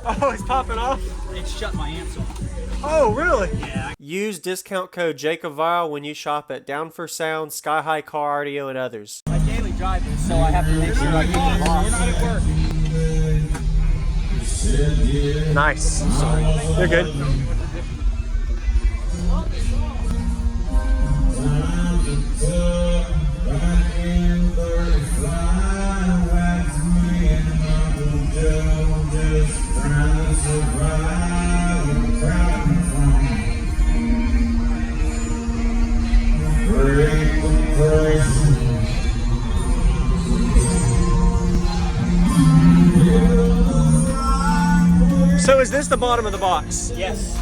Oh, it's popping off? It shut my amps off. Oh, really? Yeah. Use discount code JACOBVIRAL when you shop at Down for Sound, Sky High Car Audio, and others. I daily drive this, so I have to make sure I keep it off. We're not at work. Nice. Sorry. You're good. So is this the bottom of the box? Yes.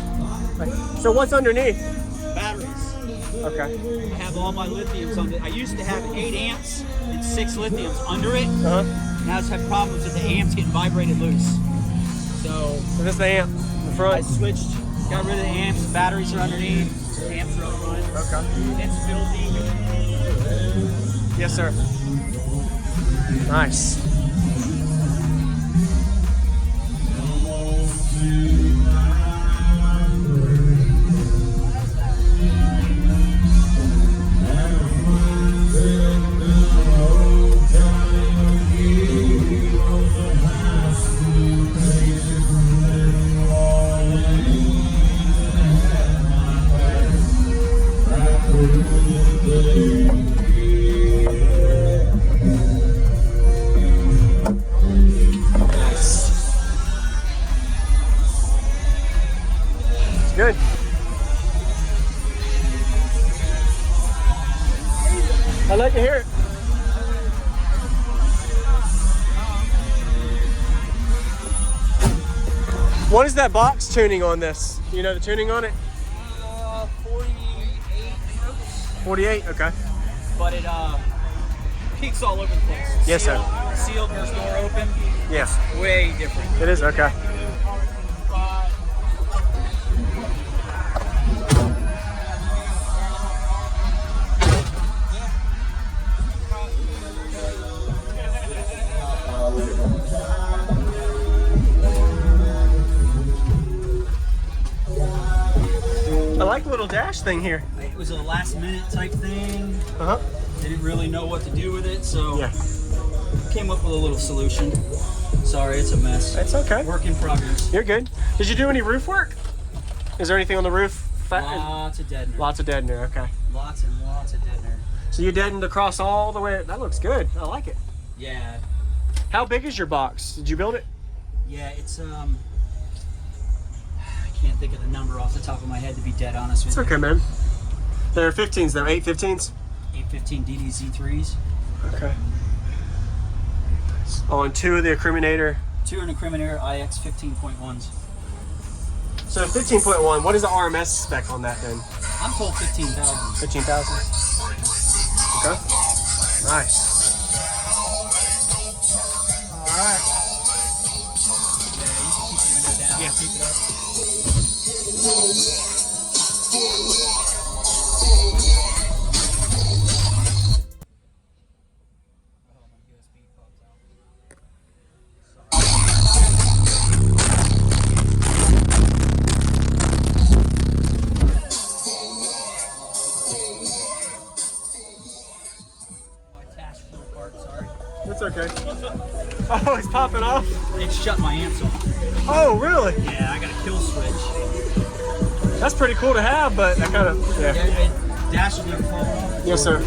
So what's underneath? Batteries. Okay. I have all my lithiums on it. I used to have 8 amps and 6 lithiums under it. Uh-huh. Now I just have problems with the amps getting vibrated loose. So this is the amp in the front. I switched, got rid of the amps, batteries are underneath, amps are up front. Okay. It's filthy. Yes, sir. Nice. Good. I'd like to hear it. What is that box tuning on this? You know the tuning on it? 48 hertz. 48, okay. But it peaks all over the place. Yes, sir. Sealed versus door open. Yes. Way different. It is, okay. I like the little dash thing here. It was a last minute type thing. Uh-huh. Didn't really know what to do with it, so Yeah. came up with a little solution. Sorry, it's a mess. It's okay. Work in progress. You're good. Did you do any roof work? Is there anything on the roof? Lots of deadener. Lots of deadener, okay. Lots and lots of deadener. So you deadened across all the way. That looks good. I like it. Yeah. How big is your box? Did you build it? Yeah, it's I can't think of the number off the top of my head, to be dead honest with It's okay, man. They're 15s though, 815s? 815 DDZ3s. Okay. On 2 of the acriminator. 2 in the Criminator IX 15.1s. So 15.1, what is the RMS spec on that then? I'm told 15,000. 15,000? Okay. Nice. Alright. Yeah, you can keep the window down. Yeah, keep it up. That's okay. Oh, it's popping off? It shut my amps off. Oh, really? Yeah, I got a kill switch. That's pretty cool to have, but I kind of, yeah. Yeah, dash will never fall off. Yes, sir.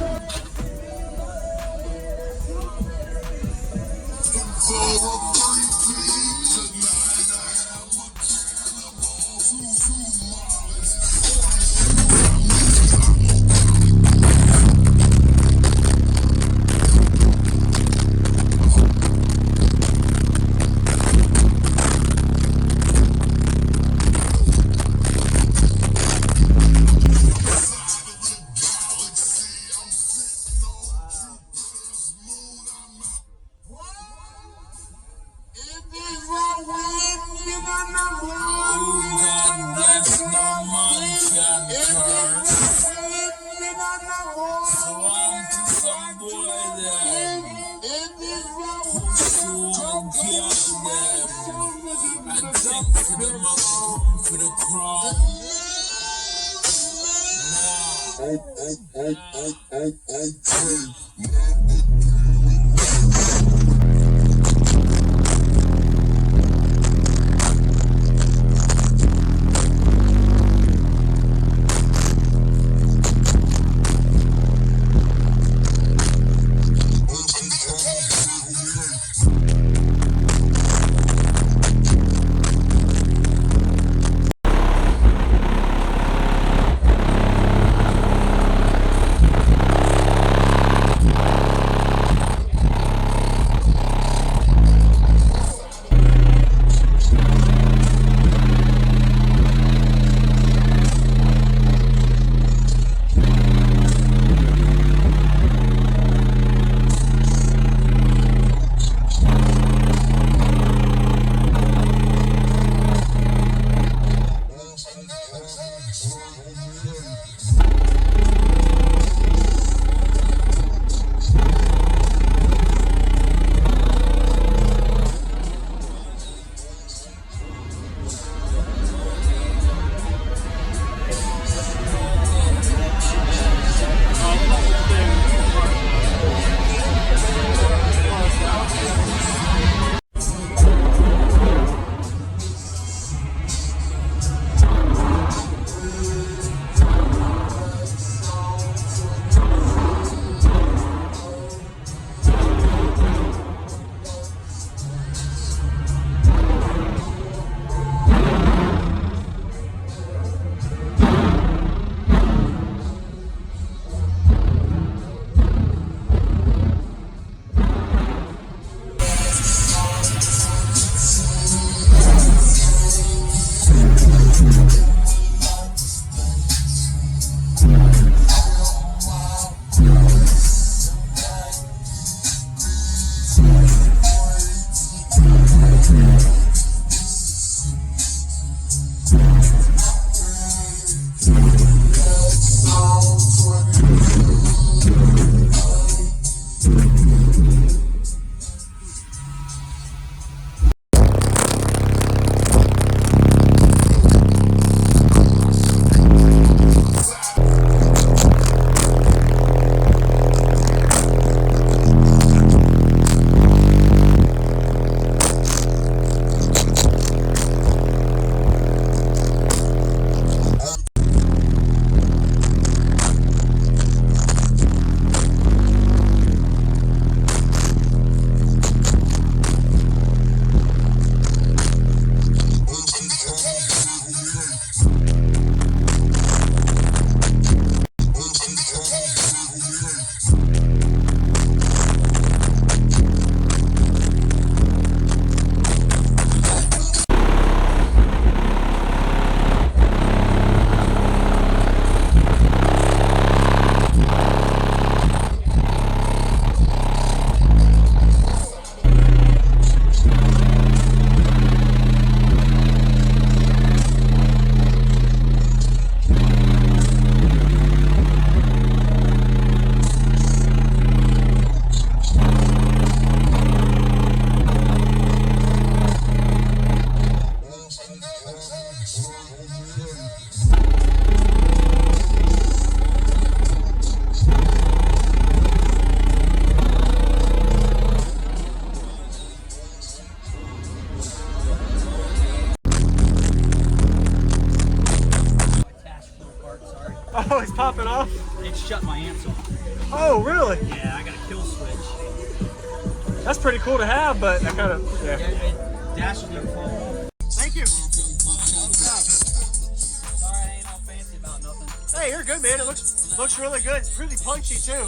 Oh, it's popping off? It shut my amps off. Oh, really? Yeah, I got a kill switch. That's pretty cool to have, but I kind of, yeah. It dashes never fall off. Thank you. Sorry, I ain't all fancy about nothing. Hey, you're good, man. It looks really good. It's really punchy, too.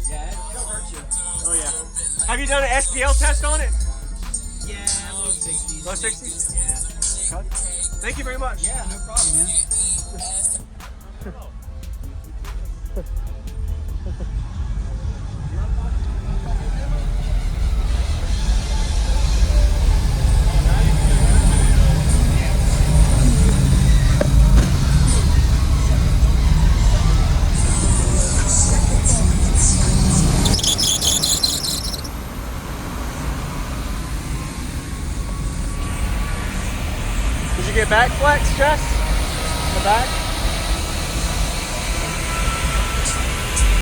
Yeah, it'll hurt you. Oh, yeah. Have you done an SPL test on it? Yeah, low 60s. Low 60s? Yeah. Okay. Thank you very much. Yeah, no problem, man. you a back flex, Jess? The back?